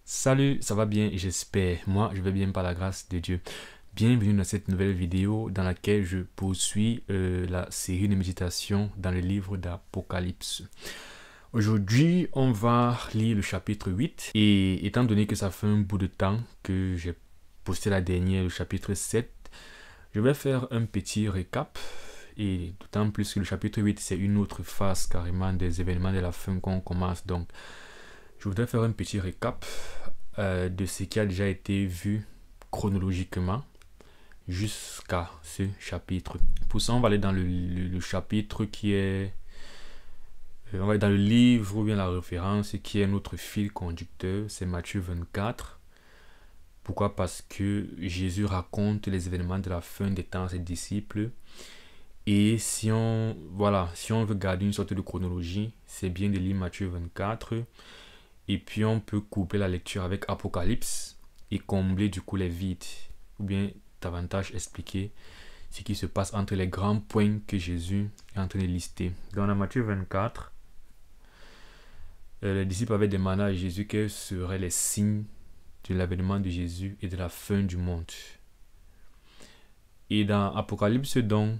Salut, ça va bien, j'espère. Moi, je vais bien par la grâce de Dieu. Bienvenue dans cette nouvelle vidéo dans laquelle je poursuis la série de méditations dans le livre d'Apocalypse. Aujourd'hui, on va lire le chapitre 8 et étant donné que ça fait un bout de temps que j'ai posté la dernière, le chapitre 7, je vais faire un petit récap et d'autant plus que le chapitre 8, c'est une autre phase carrément des événements de la fin qu'on commence. Donc, je voudrais faire un petit récap de ce qui a déjà été vu chronologiquement jusqu'à ce chapitre. Pour ça, on va aller dans le chapitre qui est... on va aller dans le livre ou bien la référence qui est notre fil conducteur, c'est Matthieu 24. Pourquoi? Parce que Jésus raconte les événements de la fin des temps à ses disciples. Et si on veut garder une sorte de chronologie, c'est bien de lire Matthieu 24. Et puis on peut couper la lecture avec Apocalypse et combler du coup les vides. Ou bien davantage expliquer ce qui se passe entre les grands points que Jésus est en train de lister. Dans la Matthieu 24, les disciples avaient demandé à Jésus quels seraient les signes de l'avènement de Jésus et de la fin du monde. Et dans Apocalypse, donc,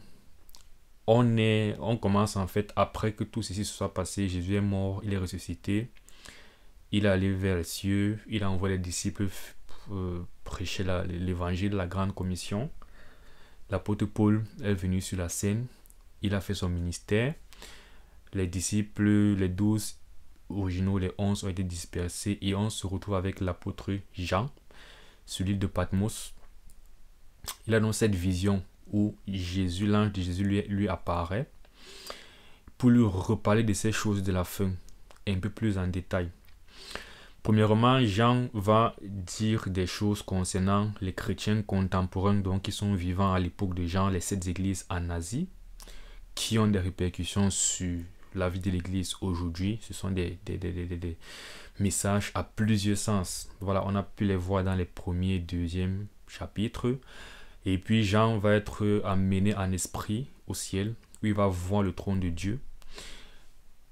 on commence en fait après que tout ceci se soit passé. Jésus est mort, il est ressuscité. Il est allé vers les cieux, il a envoyé les disciples prêcher l'évangile, la grande commission. L'apôtre Paul est venu sur la scène, il a fait son ministère. Les disciples, les 12 originaux, les 11 ont été dispersés et on se retrouve avec l'apôtre Jean sur l'île de Patmos. Il a donc cette vision où Jésus, l'ange de Jésus lui apparaît pour lui reparler de ces choses de la fin un peu plus en détail. Premièrement, Jean va dire des choses concernant les chrétiens contemporains, donc qui sont vivants à l'époque de Jean, les 7 églises en Asie, qui ont des répercussions sur la vie de l'église aujourd'hui. Ce sont des messages à plusieurs sens. Voilà, on a pu les voir dans les premiers et deuxièmes chapitres. Et puis Jean va être amené en esprit au ciel, où il va voir le trône de Dieu.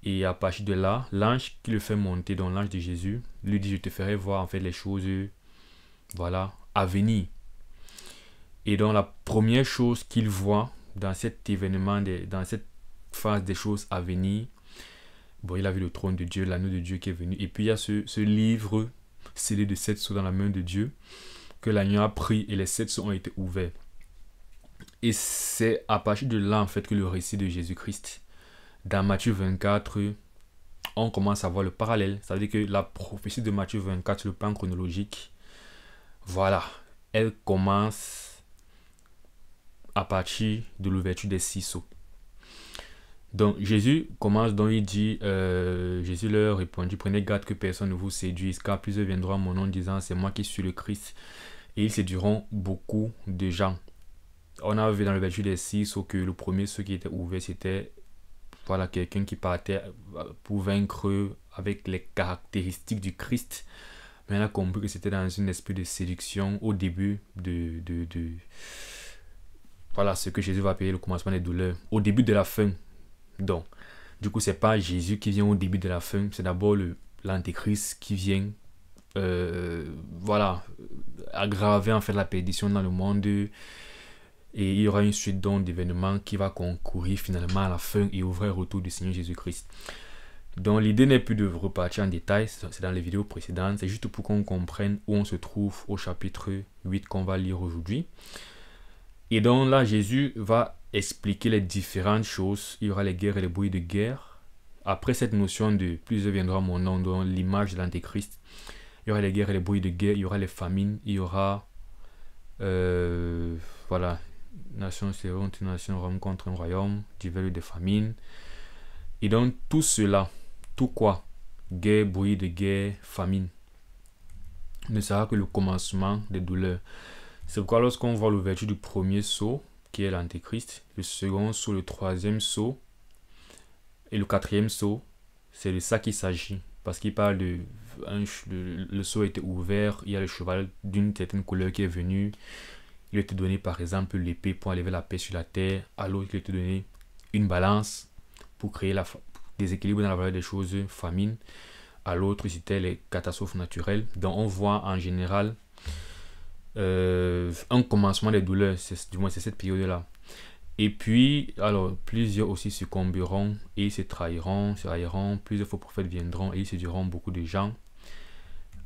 Et à partir de là, l'ange qui le fait monter, donc l'ange de Jésus, lui dit: je te ferai voir en fait les choses, à venir. Et donc la première chose qu'il voit dans cet événement, dans cette phase des choses à venir, il a vu le trône de Dieu, l'anneau de Dieu qui est venu. Et puis il y a ce livre scellé de 7 sceaux dans la main de Dieu, que l'agneau a pris et les 7 sceaux ont été ouverts. Et c'est à partir de là en fait que le récit de Jésus-Christ, dans Matthieu 24, on commence à voir le parallèle. Ça veut dire que la prophétie de Matthieu 24 sur le plan chronologique, elle commence à partir de l'ouverture des 6 sceaux. Donc Jésus commence, donc il dit, Jésus leur répondit: prenez garde que personne ne vous séduise, car plusieurs viendront à mon nom disant c'est moi qui suis le Christ, et ils séduiront beaucoup de gens. On a vu dans l'ouverture des 6 sceaux que le premier sceau qui était ouvert, c'était quelqu'un qui partait pour vaincre avec les caractéristiques du Christ. Mais on a compris que c'était dans un esprit de séduction au début de ce que Jésus va appeler le commencement des douleurs, au début de la fin. Donc, du coup, c'est pas Jésus qui vient au début de la fin, c'est d'abord l'antéchrist qui vient aggraver en fait la perdition dans le monde. Et il y aura une suite d'événements qui va concourir finalement à la fin et au vrai retour du Seigneur Jésus-Christ. Donc l'idée n'est plus de repartir en détail, c'est dans les vidéos précédentes, c'est juste pour qu'on comprenne où on se trouve au chapitre 8 qu'on va lire aujourd'hui. Et donc là, Jésus va expliquer les différentes choses. Il y aura les guerres et les bruits de guerre. Après cette notion de plusieurs viendront à mon nom, dans l'image de l'antéchrist, il y aura les guerres et les bruits de guerre, il y aura les famines, il y aura nation seront une nation, Rome contre un royaume, divers des famines. Et donc tout cela, tout quoi, guerre, bruit de guerre, famine, ne sera que le commencement des douleurs. C'est pourquoi lorsqu'on voit l'ouverture du premier sceau, qui est l'antéchrist, le second sceau, le troisième sceau et le quatrième sceau, c'est de ça qu'il s'agit. Parce qu'il parle de... le sceau a été ouvert, il y a le cheval d'une certaine couleur qui est venu. Il était donné par exemple l'épée pour enlever la paix sur la terre. À l'autre, il était donné une balance pour créer déséquilibre dans la valeur des choses, famine. à l'autre, c'était les catastrophes naturelles. Donc on voit en général un commencement des douleurs, du moins c'est cette période-là. Et puis, alors, plusieurs aussi succomberont et se trahiront, plusieurs faux prophètes viendront et ils séduiront beaucoup de gens.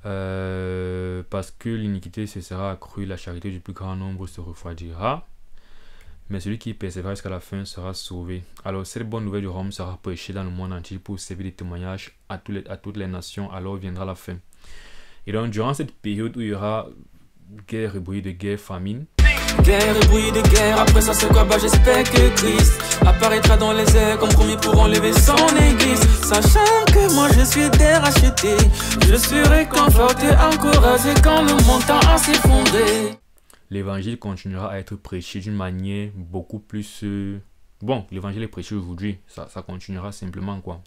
Parce que l'iniquité se sera accrue, la charité du plus grand nombre se refroidira. Mais celui qui persévère jusqu'à la fin sera sauvé. Alors, cette bonne nouvelle du royaume sera prêchée dans le monde entier pour servir de témoignage à toutes les nations. Alors viendra la fin. Et donc, durant cette période où il y aura guerre et bruit de guerre, famine. Guerre et bruit de guerre, après ça c'est quoi? Bah j'espère que Christ apparaîtra dans les airs comme promis pour enlever son église. Sachant que moi je suis déracheté, je serai conforté, encouragé quand le monde tend à s'effondrer. L'évangile continuera à être prêché d'une manière beaucoup plus... Bon, l'évangile est prêché aujourd'hui, ça continuera simplement quoi.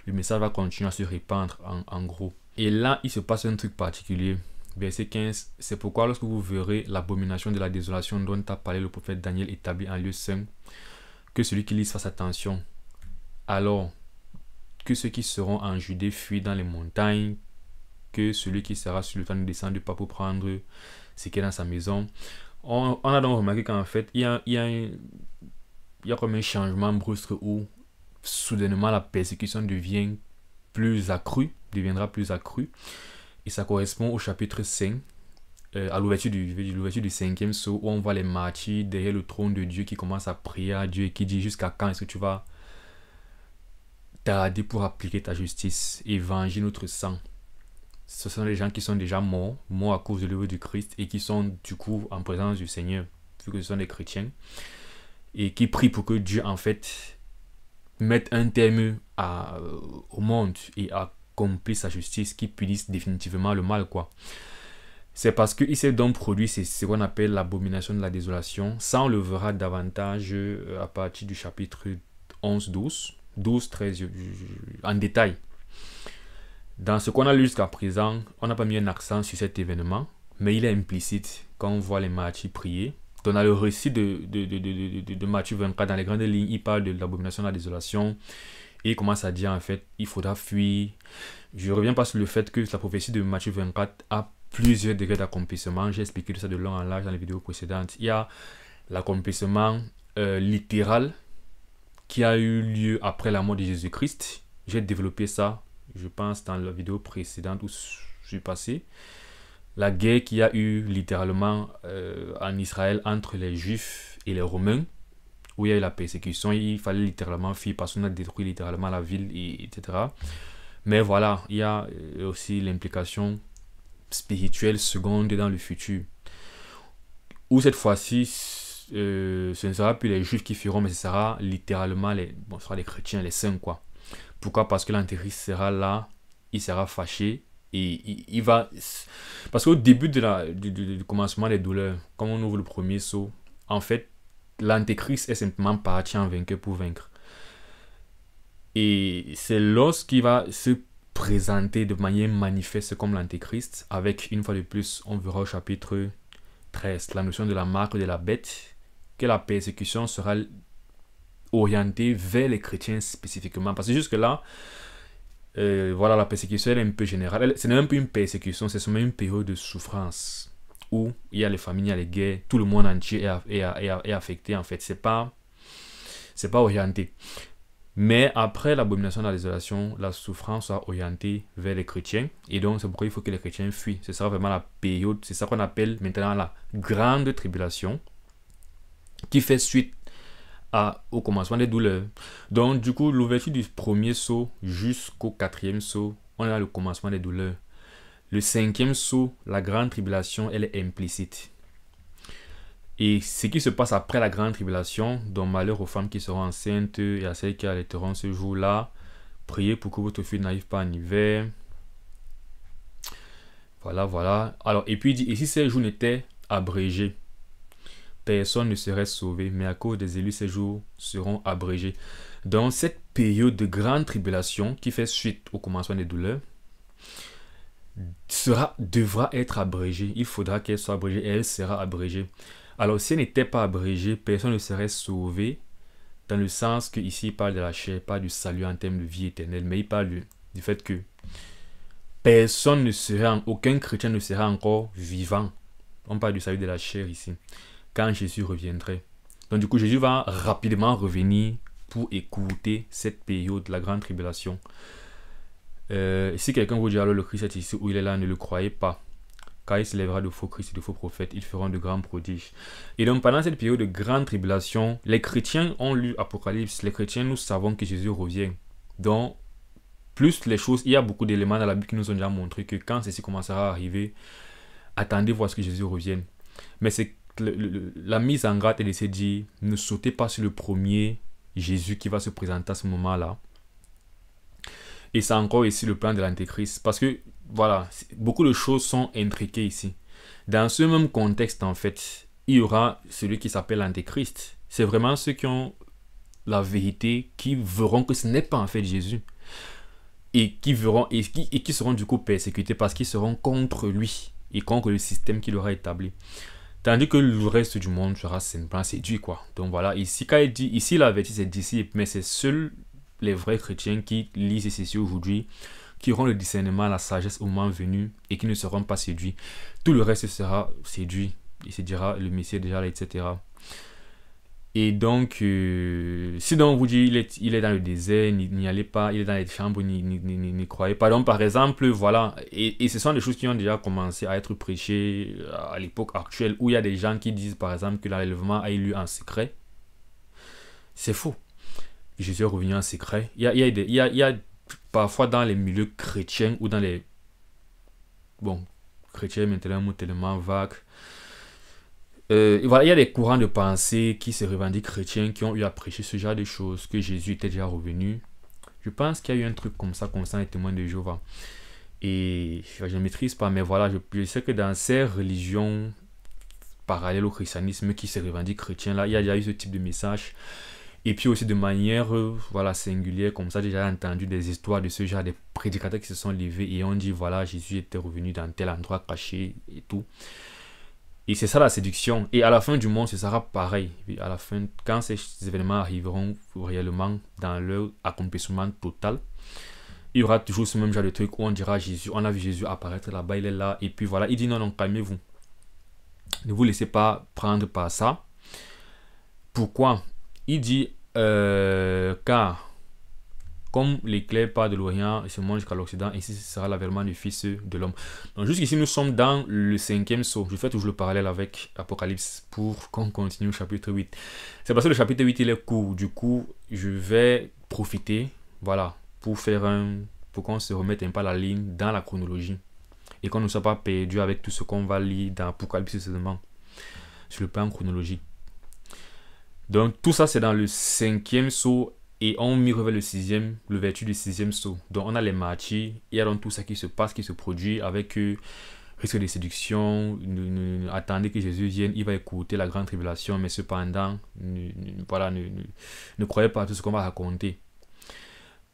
Le message va continuer à se répandre en gros. Et là, il se passe un truc particulier. Verset 15, c'est pourquoi lorsque vous verrez l'abomination de la désolation dont a parlé le prophète Daniel établi en lieu saint, que celui qui lise fasse attention. Alors, que ceux qui seront en Judée fuient dans les montagnes, que celui qui sera sur le temps ne descende pas pour prendre ce qui est dans sa maison. On a donc remarqué qu'en fait, il y a comme un changement brusque où soudainement la persécution deviendra plus accrue. Et ça correspond au chapitre 5, à l'ouverture du 5e sceau, où on voit les martyrs derrière le trône de Dieu qui commencent à prier à Dieu et qui dit jusqu'à quand est-ce que tu vas tarder pour appliquer ta justice et venger notre sang. Ce sont les gens qui sont déjà morts à cause de l'œuvre du Christ et qui sont du coup en présence du Seigneur, vu que ce sont des chrétiens, et qui prient pour que Dieu en fait mette un terme au monde et accomplit sa justice, qui punisse définitivement le mal quoi. C'est parce qu'il s'est donc produit ce qu'on appelle l'abomination de la désolation. Ça on le verra davantage à partir du chapitre 11, 12, 13 en détail. Dans ce qu'on a lu jusqu'à présent, on n'a pas mis un accent sur cet événement, mais il est implicite quand on voit les martyrs prier. Dans le récit de Matthieu 24, dans les grandes lignes, il parle de l'abomination de la désolation. Et il commence à dire en fait, il faudra fuir. Je reviens pas sur le fait que la prophétie de Matthieu 24 a plusieurs degrés d'accomplissement. J'ai expliqué tout ça de long en large dans les vidéos précédentes. Il y a l'accomplissement littéral qui a eu lieu après la mort de Jésus-Christ. J'ai développé ça, je pense, dans la vidéo précédente où je suis passé. La guerre qui a eu littéralement en Israël entre les Juifs et les Romains, où il y a eu la persécution, il fallait littéralement fuir parce qu'on a détruit littéralement la ville, etc. Mais voilà, il y a aussi l'implication spirituelle seconde dans le futur, où cette fois-ci, ce ne sera plus les Juifs qui fuiront, mais ce sera littéralement ce sera les chrétiens, les saints, quoi. Pourquoi? Parce que l'antéchrist sera là, il sera fâché, et il va... Parce qu'au début du commencement des douleurs, comme on ouvre le premier sceau, en fait, l'antéchrist est simplement parti en vainqueur pour vaincre. Et c'est lorsqu'il va se présenter de manière manifeste comme l'antéchrist, avec, une fois de plus, on verra au chapitre 13, la notion de la marque de la bête, que la persécution sera orientée vers les chrétiens spécifiquement. Parce que jusque-là, voilà, la persécution elle est un peu générale. Ce n'est même plus une persécution, c'est seulement une période de souffrance où il y a les famines, il y a les guerres, tout le monde entier est affecté en fait. C'est pas orienté. Mais après l'abomination de la désolation, la souffrance sera orientée vers les chrétiens. Et donc c'est pourquoi il faut que les chrétiens fuient. Ce sera vraiment la période, c'est ça qu'on appelle maintenant la grande tribulation, qui fait suite au commencement des douleurs. Donc du coup, l'ouverture du premier sceau jusqu'au 4e sceau, on a le commencement des douleurs. Le 5e sceau, la grande tribulation, elle est implicite. Et ce qui se passe après la grande tribulation, donc malheur aux femmes qui seront enceintes et à celles qui allaiteront ce jour-là, priez pour que votre fille n'arrive pas en hiver. Voilà. Alors, et puis il dit, et si ces jours n'étaient abrégés, personne ne serait sauvé, mais à cause des élus, ces jours seront abrégés. Dans cette période de grande tribulation qui fait suite au commencement des douleurs, devra être abrégée. Il faudra qu'elle soit abrégée et elle sera abrégée. Alors, si elle n'était pas abrégée, personne ne serait sauvé, dans le sens que ici il parle de la chair, pas du salut en termes de vie éternelle, mais il parle du fait que personne ne serait, aucun chrétien ne serait encore vivant. On parle du salut de la chair ici, quand Jésus reviendrait. Donc du coup, Jésus va rapidement revenir pour écouter cette période de la grande tribulation. Si quelqu'un vous dit alors le Christ est ici ou il est là, ne le croyez pas. Car il se lèvera de faux Christ et de faux prophètes, ils feront de grands prodiges. Et donc pendant cette période de grande tribulation, les chrétiens ont lu Apocalypse. Les chrétiens, nous savons que Jésus revient. Donc, plus les choses, il y a beaucoup d'éléments dans la Bible qui nous ont déjà montré que quand ceci commencera à arriver, attendez voir ce que Jésus revienne. Mais c'est la mise en garde est de se dire, ne sautez pas sur le premier Jésus qui va se présenter à ce moment-là. Et c'est encore ici le plan de l'Antéchrist. Parce que, voilà, beaucoup de choses sont intriquées ici. Dans ce même contexte, en fait, il y aura celui qui s'appelle l'Antéchrist. C'est vraiment ceux qui ont la vérité, qui verront que ce n'est pas en fait Jésus. Et qui verront, et qui seront du coup persécutés parce qu'ils seront contre lui et contre le système qu'il aura établi. Tandis que le reste du monde sera simplement séduit, quoi. Donc voilà, ici, quand il dit, ici la vérité c'est disciples, mais c'est seuls les vrais chrétiens qui lisent ceci aujourd'hui, qui auront le discernement, la sagesse au moment venu et qui ne seront pas séduits. Tout le reste sera séduit. Il se dira, le Messie est déjà là, etc. Et donc, si donc on vous dit il est dans le désert, n'y allez pas, il est dans les chambres, n'y croyez pas. Donc par exemple, voilà, et ce sont des choses qui ont déjà commencé à être prêchées à l'époque actuelle, où il y a des gens qui disent par exemple que l'enlèvement a eu lieu en secret. C'est faux. Jésus est revenu en secret. Il y a parfois dans les milieux chrétiens ou dans les... Bon, chrétiens, maintenant, un mot tellement vague. Voilà, il y a des courants de pensée qui se revendiquent chrétiens qui ont eu à prêcher ce genre de choses, que Jésus était déjà revenu. Je pense qu'il y a eu un truc comme ça concernant les témoins de Jéhovah. Et je ne maîtrise pas, mais voilà, je sais que dans ces religions parallèles au christianisme qui se revendiquent chrétiens, là, il y a déjà eu ce type de message. Et puis aussi de manière voilà, singulière, comme ça, j'ai déjà entendu des histoires de ce genre, des prédicateurs qui se sont levés et ont dit, voilà, Jésus était revenu dans tel endroit caché et tout. Et c'est ça la séduction. Et à la fin du monde, ce sera pareil. Et à la fin, quand ces événements arriveront réellement dans leur accomplissement total, il y aura toujours ce même genre de truc où on dira Jésus, on a vu Jésus apparaître là-bas, il est là. Et puis voilà, il dit non, non, calmez-vous. Ne vous laissez pas prendre par ça. Pourquoi? Il dit, car comme l'éclair part de l'Orient et se monte jusqu'à l'Occident, ainsi ce sera l'avènement du Fils de l'homme. Donc jusqu'ici, nous sommes dans le 5e sceau. Je fais toujours le parallèle avec Apocalypse pour qu'on continue au chapitre 8. C'est parce que le chapitre 8, il est court. Du coup, je vais profiter, voilà, pour qu'on se remette un peu à la ligne dans la chronologie et qu'on ne soit pas perdu avec tout ce qu'on va lire dans Apocalypse seulement sur le plan chronologique. Donc tout ça, c'est dans le 5e sceau. Et on mire vers le 6e, le vertu du 6e sceau. Donc on a les martyrs, il y a donc tout ça qui se passe, qui se produit avec risque de séduction. Attendez que Jésus vienne, il va écouter la grande tribulation, mais cependant, ne croyez pas à tout ce qu'on va raconter.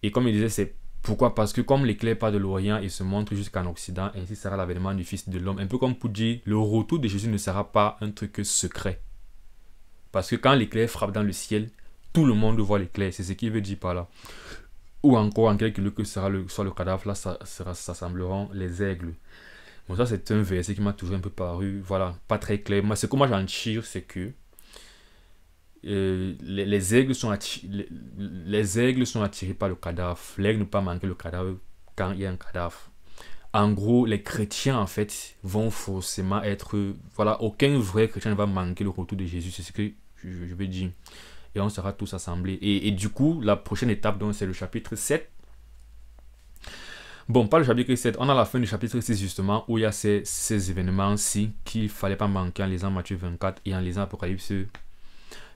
Et comme il disait, c'est pourquoi? Parce que comme l'éclair part de l'Orient et se montre jusqu'en Occident, ainsi sera l'avènement du Fils de l'homme. Un peu comme pour dire, le retour de Jésus ne sera pas un truc secret. Parce que quand l'éclair frappe dans le ciel, tout le monde voit l'éclair, c'est ce qu'il veut dire par là. Ou encore, en quelque lieu que soit le cadavre, là, ça sembleront les aigles. Bon, ça, c'est un verset qui m'a toujours un peu paru, voilà, pas très clair. Mais ce que moi j'en tire, c'est que les aigles sont attirés par le cadavre. L'aigle ne peut pas manquer le cadavre quand il y a un cadavre. En gros, les chrétiens, en fait, vont forcément être... Voilà, aucun vrai chrétien ne va manquer le retour de Jésus, c'est ce que je veux dire. Et on sera tous assemblés. Et du coup, la prochaine étape, donc, c'est le chapitre 7. Bon, pas le chapitre 7. On a la fin du chapitre 6, justement, où il y a ces événements-ci qu'il ne fallait pas manquer en lisant Matthieu 24 et en lisant Apocalypse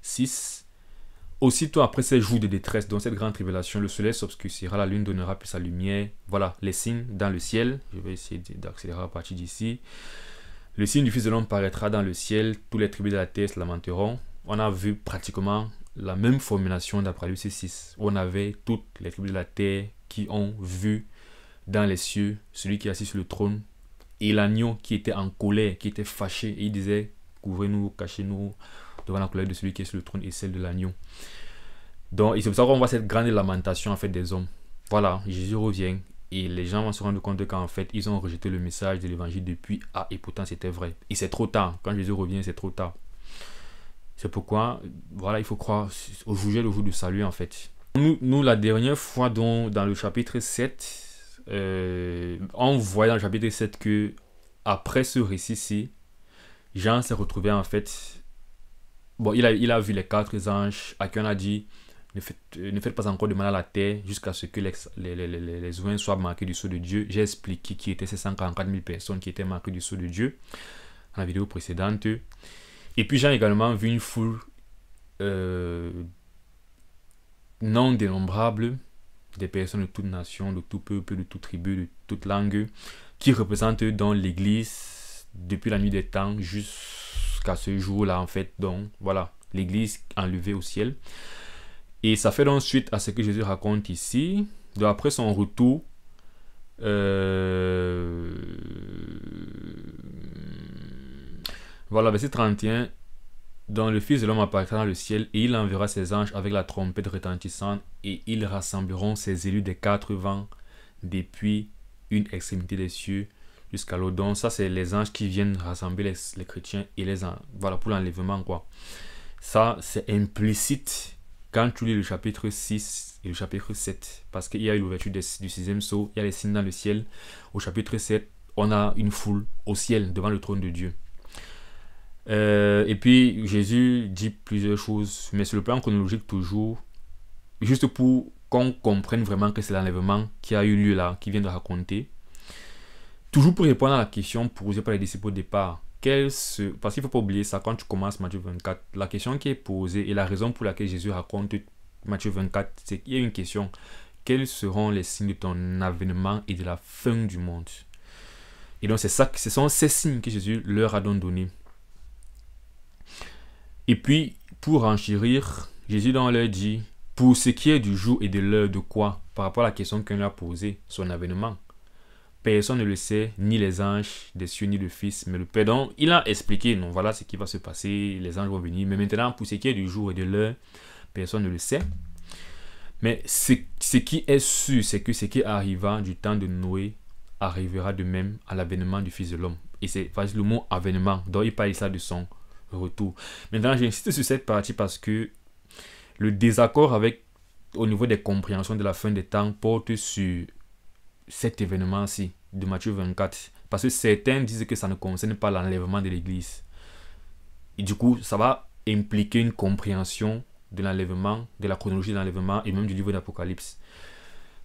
6. Aussitôt après ces jours de détresse, dans cette grande tribulation, le soleil s'obscurcira, la lune donnera plus sa lumière. Voilà, les signes dans le ciel. Je vais essayer d'accélérer à partir d'ici. Le signe du Fils de l'homme paraîtra dans le ciel. Tous les tribus de la terre se lamenteront. On a vu pratiquement la même formulation d'Apocalypse 6. On avait toutes les tribus de la terre qui ont vu dans les cieux celui qui est assis sur le trône et l'agneau qui était en colère, qui était fâché, et il disait, couvrez-nous, cachez-nous devant la colère de celui qui est sur le trône et celle de l'agneau. Donc, et c'est pour ça qu'on voit cette grande lamentation en fait des hommes. Voilà, Jésus revient Et les gens vont se rendre compte qu'en fait, ils ont rejeté le message de l'évangile depuis. Ah, et pourtant c'était vrai. Et c'est trop tard. Quand Jésus revient, c'est trop tard. C'est pourquoi, voilà, il faut croire au jour du salut en fait. Nous la dernière fois, dans le chapitre 7, on voit dans le chapitre 7 que après ce récit-ci, Jean s'est retrouvé en fait. Bon, il a vu les 4 anges à qui on a dit ne faites pas encore de mal à la terre jusqu'à ce que les humains soient marqués du sceau de Dieu. J'ai expliqué qui étaient ces 144 000 personnes qui étaient marquées du sceau de Dieu dans la vidéo précédente. Et puis j'ai également vu une foule non dénombrable des personnes de toute nation, de tout peuple, de toute tribu, de toute langue, qui représentent dans l'église depuis la nuit des temps jusqu'à ce jour-là en fait. Donc voilà, l'église enlevée au ciel. Et ça fait donc suite à ce que Jésus raconte ici. Donc après son retour, voilà, verset 31. Donc le Fils de l'homme apparaîtra dans le ciel et il enverra ses anges avec la trompette retentissante et ils rassembleront ses élus des 4 vents depuis une extrémité des cieux jusqu'à l'autre. Donc ça c'est les anges qui viennent rassembler les chrétiens et voilà pour l'enlèvement quoi. Ça c'est implicite quand tu lis le chapitre 6 et le chapitre 7 parce qu'il y a eu l'ouverture du 6e sceau, il y a les signes dans le ciel. Au chapitre 7 on a une foule au ciel devant le trône de Dieu. Et puis Jésus dit plusieurs choses, mais sur le plan chronologique toujours, juste pour qu'on comprenne vraiment que c'est l'enlèvement qui a eu lieu là, qui vient de raconter. Toujours pour répondre à la question posée par les disciples au départ, parce qu'il ne faut pas oublier ça quand tu commences Matthieu 24, la question qui est posée et la raison pour laquelle Jésus raconte Matthieu 24, c'est qu'il y a une question: quels seront les signes de ton avènement et de la fin du monde? Et donc ce sont ces signes que Jésus leur a donc donné. Et puis, pour enchérir, Jésus donc leur dit, pour ce qui est du jour et de l'heure de quoi, par rapport à la question qu'on lui a posée, son avènement. Personne ne le sait, ni les anges des cieux, ni le Fils, mais le Père. Donc, il a expliqué, non, voilà ce qui va se passer, les anges vont venir. Mais maintenant, pour ce qui est du jour et de l'heure, personne ne le sait. Mais ce qui est sûr, c'est que ce qui arriva du temps de Noé arrivera de même à l'avènement du Fils de l'homme. Et c'est le mot avènement, donc il parle ça de son retour. Maintenant, j'insiste sur cette partie parce que le désaccord au niveau des compréhensions de la fin des temps porte sur cet événement-ci de Matthieu 24. Parce que certains disent que ça ne concerne pas l'enlèvement de l'église. Et du coup, ça va impliquer une compréhension de l'enlèvement, de la chronologie de l'enlèvement et même du livre d'Apocalypse.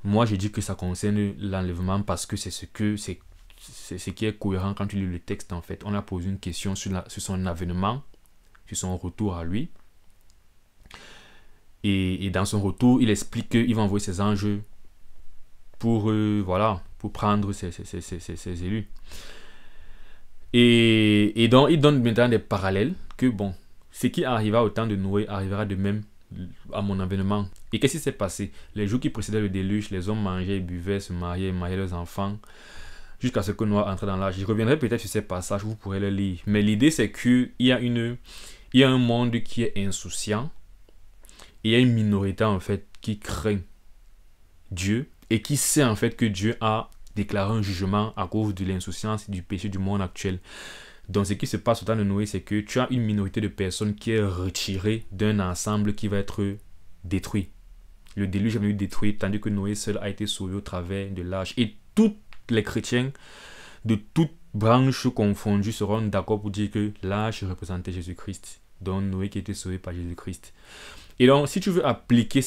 Moi, je dis que ça concerne l'enlèvement parce que c'est ce qui est cohérent quand tu lis le texte en fait. On a posé une question sur son avènement, sur son retour à lui. Et dans son retour, il explique qu'il va envoyer ses anges pour prendre ses élus. Et donc, il donne maintenant des parallèles que bon, ce qui arriva au temps de Noé arrivera de même à mon avènement. Et qu'est-ce qui s'est passé? Les jours qui précédaient le déluge, les hommes mangeaient, buvaient, se mariaient leurs enfants, jusqu'à ce que Noé entre dans l'âge. Je reviendrai peut-être sur ces passages, vous pourrez les lire. Mais l'idée, c'est qu'il y a un monde qui est insouciant. Et il y a une minorité, en fait, qui craint Dieu et qui sait, en fait, que Dieu a déclaré un jugement à cause de l'insouciance et du péché du monde actuel. Donc, ce qui se passe au temps de Noé, c'est que tu as une minorité de personnes qui est retirée d'un ensemble qui va être détruit. Le déluge est venu détruire, tandis que Noé seul a été sauvé au travers de l'arche. Et tous les chrétiens de toutes branches confondues seront d'accord pour dire que l'arche représentait Jésus-Christ. Donc Noé qui était sauvé par Jésus-Christ. Et donc, si tu veux appliquer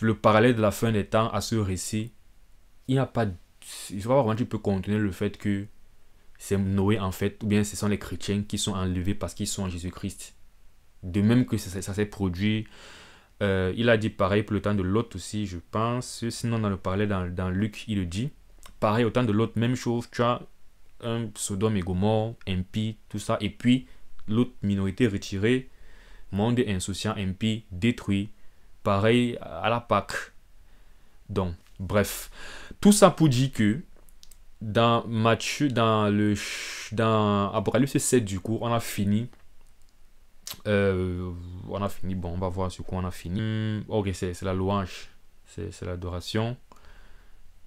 le parallèle de la fin des temps à ce récit, il n'y a pas... Je ne sais pas vraiment tu peux contenir le fait que c'est Noé en fait, ou bien ce sont les chrétiens qui sont enlevés parce qu'ils sont en Jésus-Christ. De même que ça s'est produit... il a dit pareil pour le temps de Lot aussi, je pense. Sinon, dans le parallèle dans Luc, il le dit. Pareil au temps de Lot, même chose. Tu as un Sodome et Gomorrhe, impie, tout ça. Et puis, l'autre minorité retirée, monde insouciant, impie, détruit. Pareil à la Pâque. Donc, bref. Tout ça pour dire que dans Apocalypse 7, du coup, on a fini. Bon, on va voir sur quoi on a fini. Ok, c'est la louange, c'est l'adoration.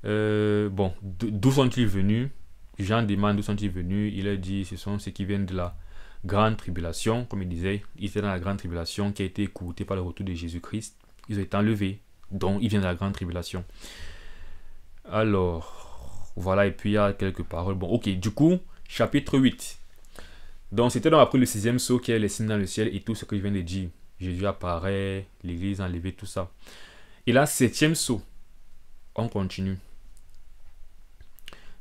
Bon, d'où sont-ils venus? Jean demande d'où sont-ils venus. Il a dit ce sont ceux qui viennent de la grande tribulation, comme il disait. Ils étaient dans la grande tribulation qui a été écourtée par le retour de Jésus-Christ. Ils ont été enlevés, donc ils viennent de la grande tribulation. Alors, voilà, et puis il y a quelques paroles. Bon, ok, du coup, chapitre 8. Donc, c'était donc après le 6e sceau qui est les signes dans le ciel et tout ce que je viens de dire. Jésus apparaît, l'église enlevée, tout ça. Et là, 7e sceau. On continue.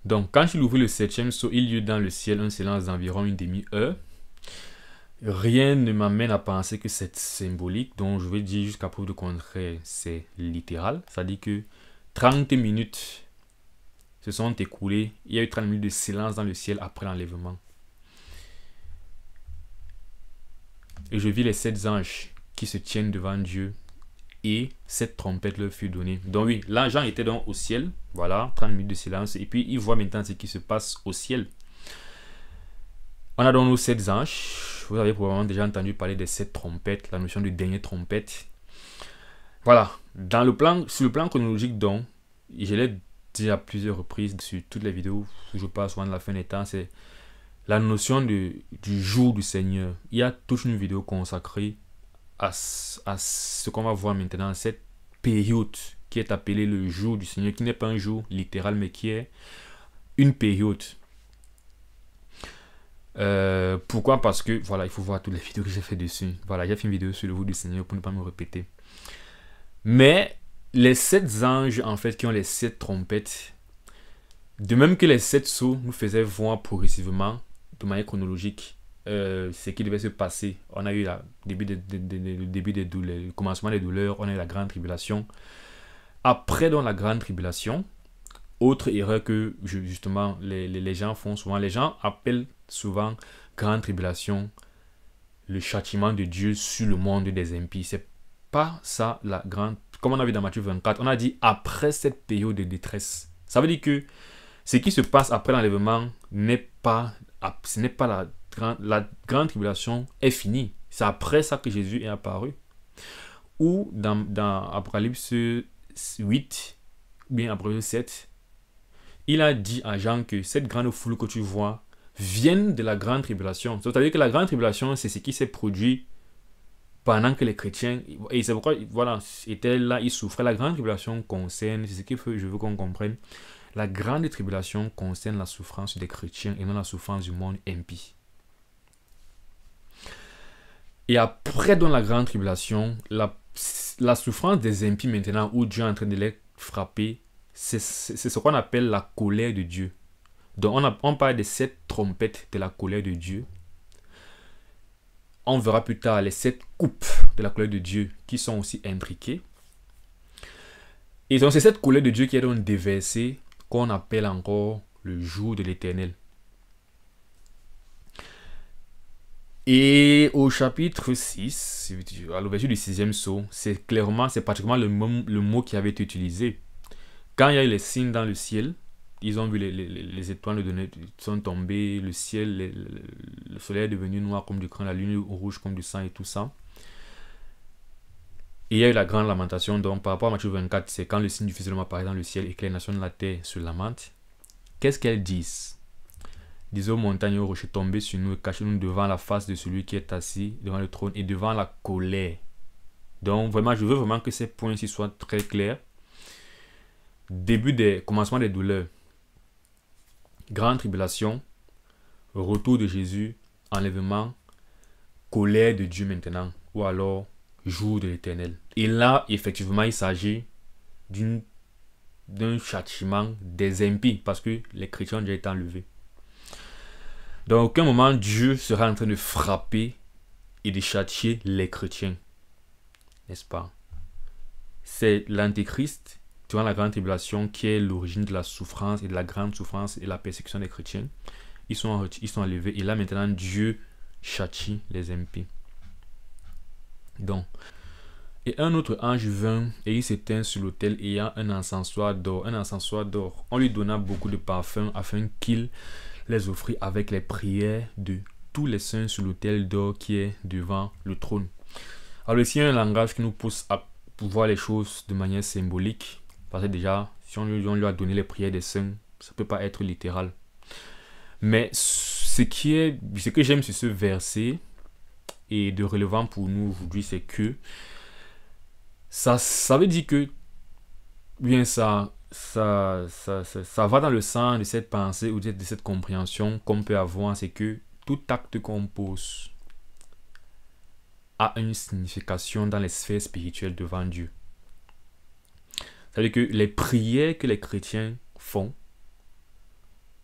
Donc, quand il ouvrit le 7e sceau, il y eut dans le ciel un silence d'environ une demi-heure. Rien ne m'amène à penser que c'est symbolique. Donc, je vais dire jusqu'à preuve du contraire, c'est littéral. C'est-à-dire que 30 minutes se sont écoulées. Il y a eu 30 minutes de silence dans le ciel après l'enlèvement. Et je vis les 7 anges qui se tiennent devant Dieu. Et 7 trompettes leur furent données. Donc oui, là, Jean était donc au ciel. Voilà, 30 minutes de silence. Et puis, il voit maintenant ce qui se passe au ciel. On a donc nos 7 anges. Vous avez probablement déjà entendu parler des 7 trompettes, la notion de dernière trompette. Voilà. Sur le plan chronologique, donc, je l'ai dit à plusieurs reprises sur toutes les vidéos où je parle souvent de la fin des temps, c'est la notion du jour du Seigneur. Il y a toute une vidéo consacrée à ce qu'on va voir maintenant, cette période qui est appelée le jour du Seigneur, qui n'est pas un jour littéral, mais qui est une période. Pourquoi? Parce que, voilà, il faut voir toutes les vidéos que j'ai fait dessus. Voilà, j'ai fait une vidéo sur le jour du Seigneur pour ne pas me répéter. Mais les 7 anges, en fait, qui ont les 7 trompettes, de même que les 7 sceaux nous faisaient voir progressivement, de manière chronologique, ce qui devait se passer. On a eu le début des douleurs, le commencement des douleurs, on a eu la grande tribulation. Après, dans la grande tribulation, autre erreur que justement les gens font souvent, les gens appellent souvent grande tribulation le châtiment de Dieu sur le monde des impies. C'est pas ça la grande. Comme on a vu dans Matthieu 24, on a dit après cette période de détresse. Ça veut dire que ce qui se passe après l'enlèvement ce n'est pas la grande tribulation est finie. C'est après ça que Jésus est apparu. Ou dans Apocalypse 8, ou bien Apocalypse 7, il a dit à Jean que cette grande foule que tu vois vienne de la grande tribulation. C'est-à-dire que la grande tribulation, c'est ce qui s'est produit pendant que les chrétiens, et c'est pourquoi, voilà, étaient là, ils souffraient. La grande tribulation concerne, c'est ce que je veux qu'on comprenne, la grande tribulation concerne la souffrance des chrétiens et non la souffrance du monde impie. Et après, dans la grande tribulation, la souffrance des impies maintenant, où Dieu est en train de les frapper, c'est ce qu'on appelle la colère de Dieu. Donc on parle de 7 trompettes de la colère de Dieu. On verra plus tard les 7 coupes de la colère de Dieu qui sont aussi intriquées. Et donc c'est cette colère de Dieu qui est donc déversée qu'on appelle encore le jour de l'Éternel. Et au chapitre 6, à l'ouverture du 6e sceau, c'est pratiquement le mot qui avait été utilisé. Quand il y a eu les signes dans le ciel, ils ont vu les étoiles sont tombées, le ciel, le soleil est devenu noir comme du cran, la lune rouge comme du sang et tout ça. Et il y a eu la grande lamentation. Donc par rapport à Matthieu 24, c'est quand le signe du Fils de l'homme apparaît dans le ciel et que les nations de la terre se lamentent. Qu'est-ce qu'elles disent? Disent aux montagnes et aux rochers, tombez sur nous et cachez-nous devant la face de celui qui est assis devant le trône et devant la colère. Donc vraiment, je veux vraiment que ces points-ci soient très clairs. Commencement des douleurs, grande tribulation, retour de Jésus, enlèvement, colère de Dieu maintenant, ou alors jour de l'Éternel. Et là, effectivement, il s'agit d'un châtiment des impies, parce que les chrétiens ont déjà été enlevés. Donc, à aucun moment, Dieu sera en train de frapper et de châtier les chrétiens. N'est-ce pas? C'est l'Antéchrist, durant la grande tribulation, qui est l'origine de la souffrance et de la grande souffrance et de la persécution des chrétiens. Ils sont enlevés. Et là, maintenant, Dieu châtie les impies. Donc, et un autre ange vint et il s'éteint sur l'autel ayant un encensoir d'or. Un encensoir d'or. On lui donna beaucoup de parfums afin qu'il les offrit avec les prières de tous les saints sur l'autel d'or qui est devant le trône. Alors ici, il y a un langage qui nous pousse à voir les choses de manière symbolique. Parce que déjà, Si on lui a donné les prières des saints, ça ne peut pas être littéral. Mais ce que j'aime sur ce verset et de relevant pour nous aujourd'hui, c'est que ça veut dire que bien ça va dans le sens de cette pensée ou de cette compréhension qu'on peut avoir, c'est que tout acte qu'on pose a une signification dans les sphères spirituelles devant Dieu. Ça veut dire que les prières que les chrétiens font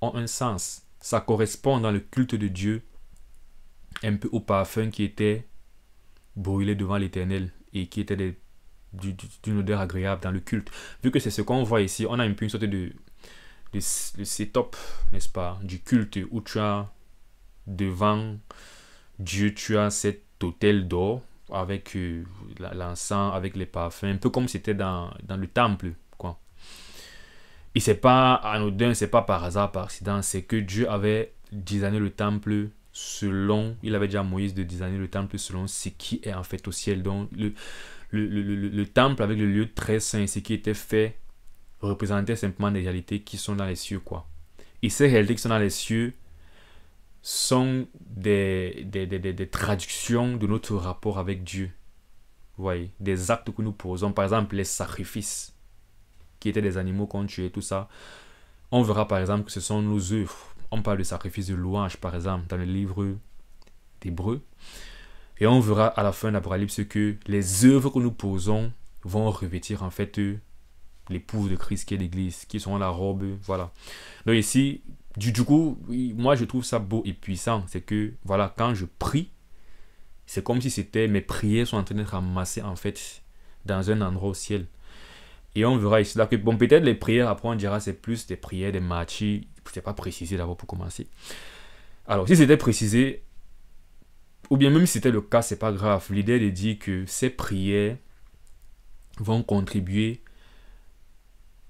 ont un sens. Ça correspond dans le culte de Dieu un peu au parfum qui était brûlé devant l'Éternel et qui était d'une odeur agréable dans le culte. Vu que c'est ce qu'on voit ici, on a un peu une sorte de setup, n'est-ce pas, du culte où tu as devant Dieu, tu as cet autel d'or avec l'encens, avec les parfums, un peu comme c'était dans le temple, quoi. Et c'est pas anodin, c'est pas par hasard, par accident, c'est que Dieu avait designé le temple selon, il avait dit à Moïse de designer le temple selon ce qui est en fait au ciel. Donc le temple avec le lieu très saint, ce qui était fait, représentait simplement des réalités qui sont dans les cieux, quoi. Et ces réalités qui sont dans les cieux sont des traductions de notre rapport avec Dieu. Vous voyez, des actes que nous posons, par exemple les sacrifices, qui étaient des animaux qu'on tuait, tout ça. On verra par exemple que ce sont nos œuvres. On parle de sacrifice de louange, par exemple, dans le livre d'Hébreux. Et on verra à la fin d'Apocalypse que les œuvres que nous posons vont revêtir en fait l'épouse de Christ qui est l'Église, qui sont la robe, voilà. Donc ici, du coup, moi je trouve ça beau et puissant. C'est que, voilà, quand je prie, c'est comme si mes prières sont en train d'être ramassées en fait dans un endroit au ciel. Et on verra ici là que, bon, peut-être les prières, après on dira c'est plus des prières, des marchés, c'est pas précisé d'abord pour commencer. Alors, si c'était précisé, ou bien même si c'était le cas, c'est pas grave. L'idée est de dire que ces prières vont contribuer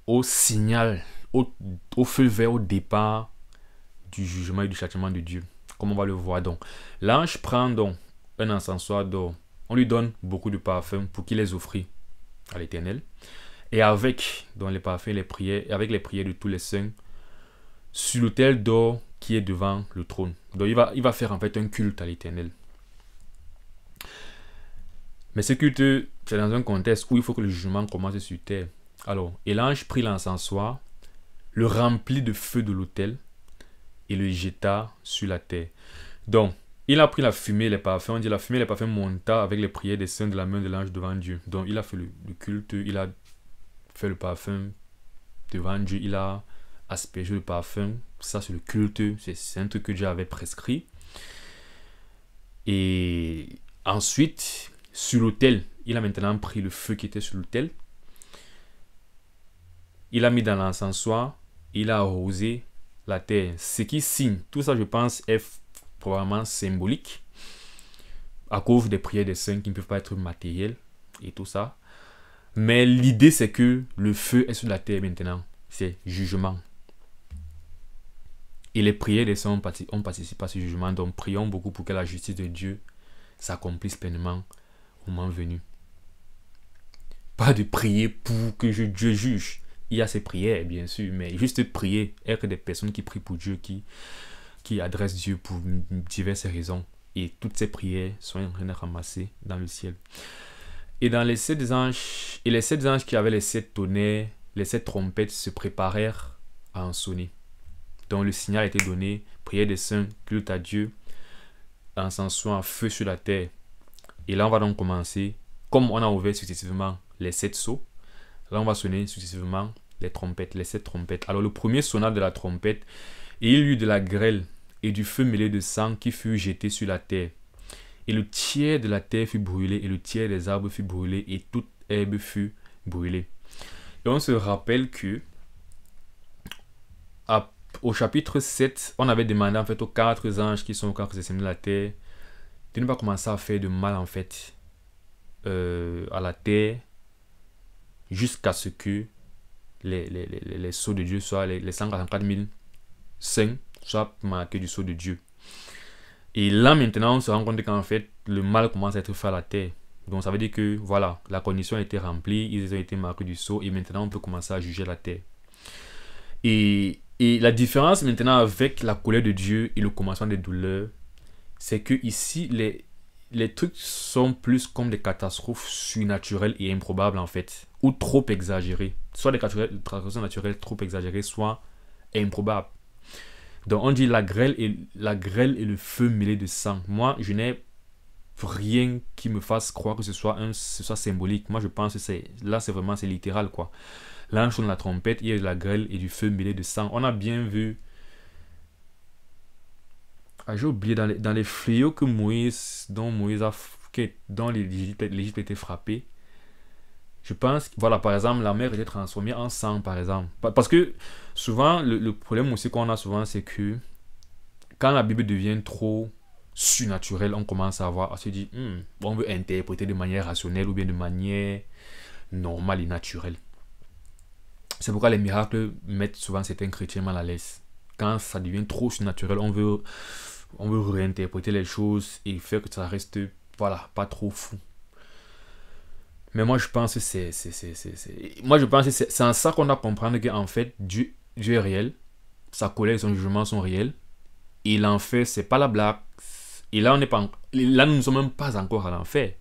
au signal, au feu vert, au départ du jugement et du châtiment de Dieu. Comme on va le voir donc. L'ange prend donc un encensoir d'or. On lui donne beaucoup de parfums pour qu'il les offre à l'Éternel. Et avec donc les parfums, les prières, avec les prières de tous les saints, sur l'autel d'or qui est devant le trône. Donc il va faire en fait un culte à l'Éternel. Mais ce culte, c'est dans un contexte où il faut que le jugement commence sur terre. Alors, et l'ange prit l'encensoir, le remplit de feu de l'autel et le jeta sur la terre. Donc, il a pris la fumée, les parfums. On dit la fumée, les parfums monta avec les prières des saints de la main de l'ange devant Dieu. Donc, il a fait le culte, il a fait le parfum devant Dieu, il a aspergé le parfum. Ça, c'est le culte, c'est un truc que Dieu avait prescrit. Et ensuite, sur l'autel, il a maintenant pris le feu qui était sur l'autel. Il a mis dans l'encensoir, il a arrosé la terre. Ce qui signe, tout ça je pense est probablement symbolique à cause des prières des saints qui ne peuvent pas être matérielles et tout ça. Mais l'idée c'est que le feu est sur la terre maintenant. C'est jugement. Et les prières des saints ont participé à ce jugement. Donc prions beaucoup pour que la justice de Dieu s'accomplisse pleinement au moment venu. Pas de prier pour que Dieu juge. Il y a ces prières, bien sûr, mais juste prier, être des personnes qui prient pour Dieu, qui adressent Dieu pour diverses raisons. Et toutes ces prières sont en train de ramasser dans le ciel. Et dans les 7 anges, et les 7 anges qui avaient les 7 tonnerres, les 7 trompettes se préparèrent à en sonner. Donc le signal a été donné, prière des saints, culte à Dieu, encensoir, feu sur la terre. Et là on va donc commencer, comme on a ouvert successivement les 7 sceaux, là on va sonner successivement les trompettes, les 7 trompettes. Alors le premier sonna de la trompette, et il y eut de la grêle et du feu mêlé de sang qui fut jeté sur la terre. Et le tiers de la terre fut brûlé, et le tiers des arbres fut brûlé, et toute herbe fut brûlée. Et on se rappelle que au chapitre 7, on avait demandé en fait aux 4 anges qui sont aux 4 esprits de la terre de ne pas commencer à faire de mal en fait à la terre jusqu'à ce que les sceaux de Dieu soient, les 144 000 saints soient marqués du sceau de Dieu. Et là maintenant on se rend compte qu'en fait le mal commence à être fait à la terre. Donc ça veut dire que voilà, la condition a été remplie, ils ont été marqués du sceau et maintenant on peut commencer à juger la terre. Et la différence maintenant avec la colère de Dieu et le commencement des douleurs, c'est que ici, les trucs sont plus comme des catastrophes surnaturelles et improbables en fait, ou trop exagérées. Soit des catastrophes naturelles trop exagérées, soit improbables. Donc on dit la grêle et le feu mêlé de sang. Moi, je n'ai rien qui me fasse croire que ce soit symbolique. Moi, je pense que c'est littéral quoi. Là, on sonne la trompette, il y a de la grêle et du feu mêlé de sang. On a bien vu. Ah, j'ai oublié dans les fléaux que dont l'Égypte était frappée. Je pense, voilà, par exemple, la mer était transformée en sang, par exemple. Parce que souvent, le problème aussi qu'on a souvent, c'est que quand la Bible devient trop surnaturelle, on commence à se dire, on veut interpréter de manière rationnelle ou bien de manière normale et naturelle. C'est pourquoi les miracles mettent souvent certains chrétiens mal à l'aise. Quand ça devient trop surnaturel, on veut réinterpréter les choses et faire que ça reste, voilà, pas trop fou. Mais moi, je pense que c'est en ça qu'on doit comprendre qu'en fait, Dieu est réel. Sa colère et son jugement sont réels. Et l'enfer, c'est pas la blague. Et là, nous ne sommes même pas encore à l'enfer.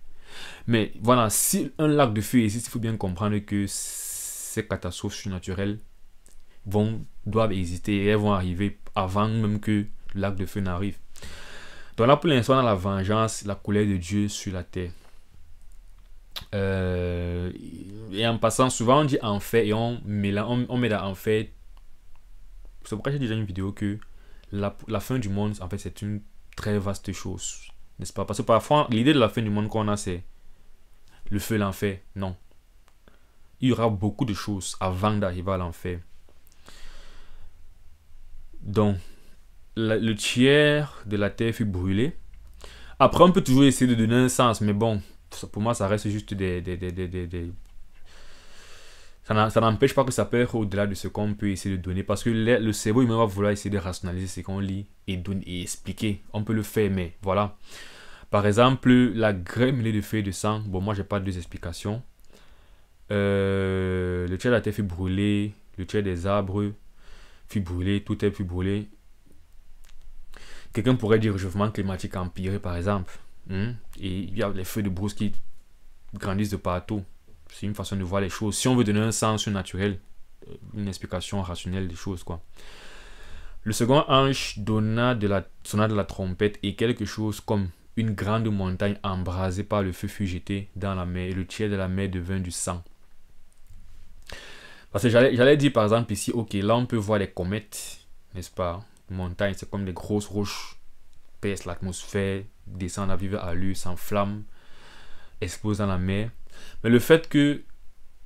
Mais voilà, si un lac de feu existe, il faut bien comprendre que ces catastrophes surnaturelles doivent exister et elles vont arriver avant même que le lac de feu n'arrive. Donc là, pour l'instant, on a la vengeance, la colère de Dieu sur la terre. Et en passant, souvent on dit enfer et on met dans enfer. C'est pourquoi j'ai déjà une vidéo que la fin du monde, en fait, c'est une très vaste chose, n'est-ce pas? Parce que parfois, l'idée de la fin du monde qu'on a, c'est le feu, l'enfer. Non. Il y aura beaucoup de choses avant d'arriver à l'enfer. Donc, le tiers de la terre fut brûlé. Après, on peut toujours essayer de donner un sens, mais bon, pour moi, ça reste juste ça n'empêche pas que ça peut être au-delà de ce qu'on peut essayer de donner. Parce que le cerveau humain va vouloir essayer de rationaliser ce qu'on lit et expliquer. On peut le faire, mais voilà. Par exemple, la grêle mêlée de feu et de sang. Bon, moi, j'ai pas deux explications. Le tiers de la terre fut brûlé. Le tiers des arbres fut brûlé. Tout est fut brûlé. Quelqu'un pourrait dire réchauffement climatique empiré, par exemple. Et il y a les feux de brousse qui grandissent de partout. C'est une façon de voir les choses. Si on veut donner un sens naturel, une explication rationnelle des choses, quoi. Le second ange sonna de la trompette et quelque chose comme une grande montagne embrasée par le feu fut jetée dans la mer et le tiers de la mer devint du sang. Parce que j'allais dire par exemple ici, ok, là on peut voir les comètes, n'est-ce pas? Montagne, c'est comme des grosses roches, percent l'atmosphère, descendent à vive allure, s'enflamment, explosent dans la mer. Mais le fait que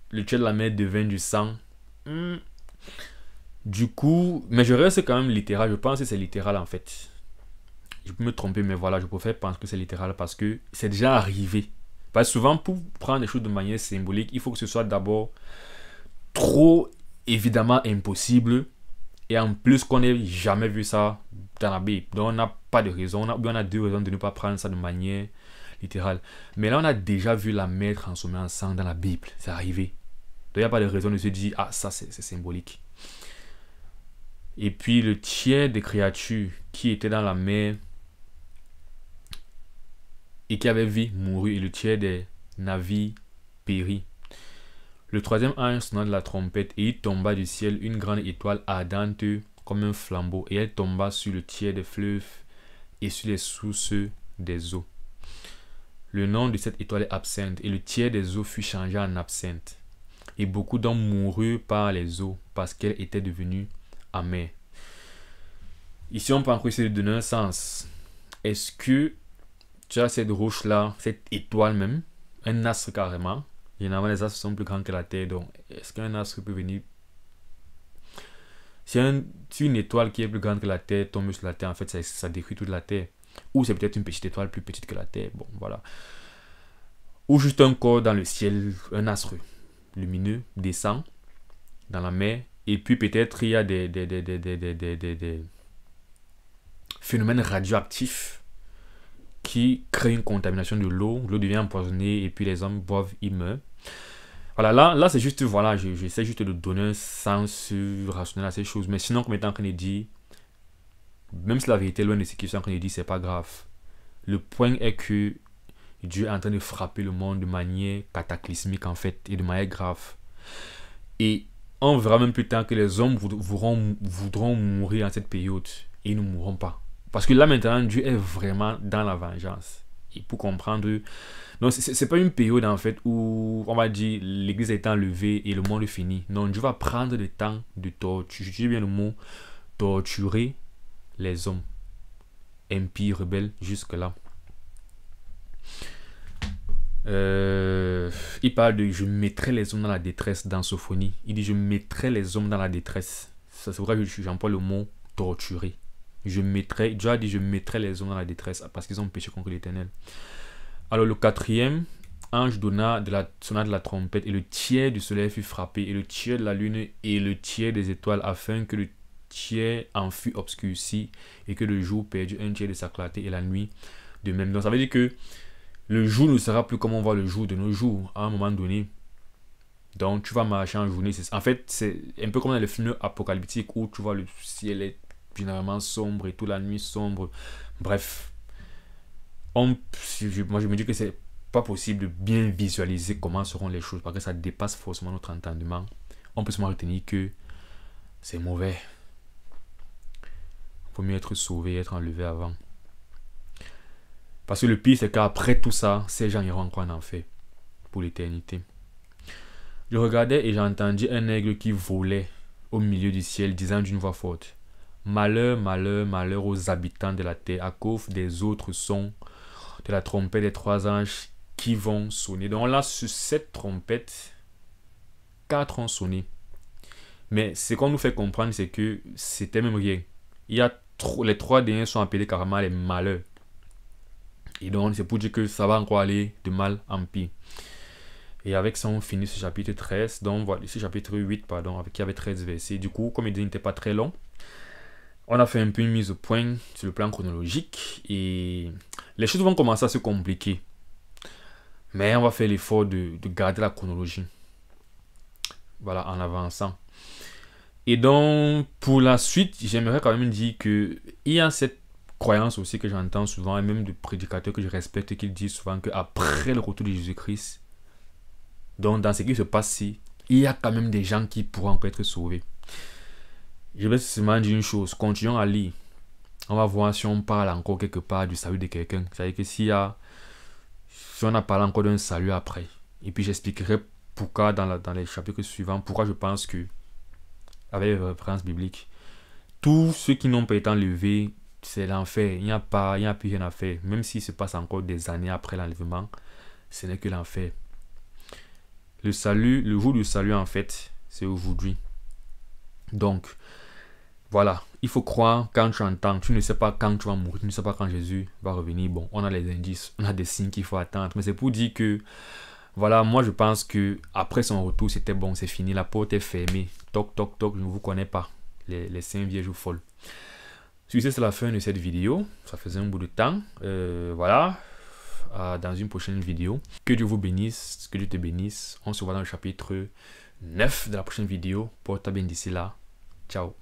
le tiers de la mer devient du sang, du coup, mais je reste quand même littéral, je pense que c'est littéral en fait. Je peux me tromper, mais voilà, je préfère penser que c'est littéral parce que c'est déjà arrivé. Parce que souvent, pour prendre les choses de manière symbolique, il faut que ce soit d'abord trop évidemment impossible et en plus qu'on n'ait jamais vu ça dans la Bible. Donc on n'a pas de raison, on a deux raisons de ne pas prendre ça de manière littérale. Mais là on a déjà vu la mer transformée en sang dans la Bible, c'est arrivé. Donc il n'y a pas de raison de se dire, ah ça c'est symbolique. Et puis le tiers des créatures qui étaient dans la mer et qui avaient vu mourut et le tiers des navires périt. Le troisième ange sonna de la trompette et il tomba du ciel une grande étoile ardente comme un flambeau et elle tomba sur le tiers des fleuves et sur les sources des eaux. Le nom de cette étoile est absinthe et le tiers des eaux fut changé en absinthe. Et beaucoup d'hommes moururent par les eaux parce qu'elles étaient devenues amères. Ici on peut encore essayer de donner un sens. Est-ce que tu as cette roche-là, cette étoile même, un astre carrément? Généralement, les astres sont plus grands que la Terre. Donc, est-ce qu'un astre peut venir... Si une étoile qui est plus grande que la Terre tombe sur la Terre, en fait, ça détruit toute la Terre. Ou c'est peut-être une petite étoile plus petite que la Terre. Bon, voilà. Ou juste un corps dans le ciel, un astre lumineux descend dans la mer. Et puis, peut-être, il y a des phénomènes radioactifs qui créent une contamination de l'eau. L'eau devient empoisonnée et puis les hommes boivent, ils meurent. Voilà, là c'est juste, voilà, j'essaie juste de donner un sens rationnel à ces choses. Mais sinon, comme étant en train de dire, même si la vérité est loin de ce qu'ils sont en train de dire, c'est pas grave. Le point est que Dieu est en train de frapper le monde de manière cataclysmique en fait, et de manière grave. Et on verra même plus tard que les hommes voudront mourir en cette période, et ils ne mourront pas. Parce que là maintenant, Dieu est vraiment dans la vengeance. Et pour comprendre, non, c'est pas une période en fait où on va dire l'église est enlevée et le monde est fini. Non, Dieu va prendre le temps de torturer, j'utilise bien le mot, torturer les hommes impies, rebelles, jusque-là. Il parle de je mettrai les hommes dans la détresse dans Sophonie. Il dit je mettrai les hommes dans la détresse. C'est pourquoi j'emploie le mot torturer. Dieu a dit je mettrai les hommes dans la détresse parce qu'ils ont péché contre l'Éternel. Alors le quatrième ange sonna de la trompette et le tiers du soleil fut frappé et le tiers de la lune et le tiers des étoiles afin que le tiers en fut obscurci et que le jour perdit un tiers de sa clarté et la nuit de même. Donc ça veut dire que le jour ne sera plus comme on voit le jour de nos jours à un moment donné. Donc tu vas marcher en journée. En fait c'est un peu comme dans les films apocalyptiques où tu vois le ciel est généralement sombre et toute la nuit sombre. Bref, moi je me dis que c'est pas possible de bien visualiser comment seront les choses parce que ça dépasse forcément notre entendement. On peut seulement retenir que c'est mauvais. Il vaut mieux être sauvé, être enlevé avant. Parce que le pire c'est qu'après tout ça, ces gens iront encore en enfer pour l'éternité. Je regardais et j'entendis un aigle qui volait au milieu du ciel disant d'une voix forte: malheur, malheur, malheur aux habitants de la terre à cause des autres sons de la trompette des 3 anges qui vont sonner. Donc là, sur cette trompette, 4 ont sonné. Mais ce qu'on nous fait comprendre, c'est que c'était même rien. Les 3 derniers sont appelés carrément les malheurs. Et donc, c'est pour dire que ça va encore aller de mal en pire. Et avec ça, on finit ce chapitre 13. Donc, voilà, ce chapitre 8, pardon, avec qui avait 13 versets. Du coup, comme il dit, il n'était pas très long. On a fait un peu une mise au point sur le plan chronologique. Et les choses vont commencer à se compliquer. Mais on va faire l'effort de garder la chronologie. Voilà, en avançant. Et donc, pour la suite, j'aimerais quand même dire qu'il y a cette croyance aussi que j'entends souvent, et même de prédicateurs que je respecte, qui disent souvent qu'après le retour de Jésus-Christ, donc dans ce qui se passe ici, il y a quand même des gens qui pourront encore être sauvés. Je vais seulement dire une chose, continuons à lire. On va voir si on parle encore quelque part du salut de quelqu'un. C'est-à-dire que si on a parlé encore d'un salut après, et puis j'expliquerai pourquoi dans les chapitres suivants, pourquoi je pense que, avec les références bibliques, tous ceux qui n'ont pas été enlevés, c'est l'enfer. Il n'y a plus rien à faire. Même s'il se passe encore des années après l'enlèvement, ce n'est que l'enfer. Le jour du salut, en fait, c'est aujourd'hui. Donc, voilà. Il faut croire quand tu entends. Tu ne sais pas quand tu vas mourir. Tu ne sais pas quand Jésus va revenir. Bon, on a les indices. On a des signes qu'il faut attendre. Mais c'est pour dire que, voilà, moi je pense que après son retour, c'était bon, c'est fini. La porte est fermée. Toc, toc, toc, je ne vous connais pas. Les saints vierges folles. Sur ce, c'est la fin de cette vidéo. Ça faisait un bout de temps. Voilà. Dans une prochaine vidéo. Que Dieu vous bénisse. Que Dieu te bénisse. On se voit dans le chapitre 9 de la prochaine vidéo. Porte-toi bien d'ici là. Ciao.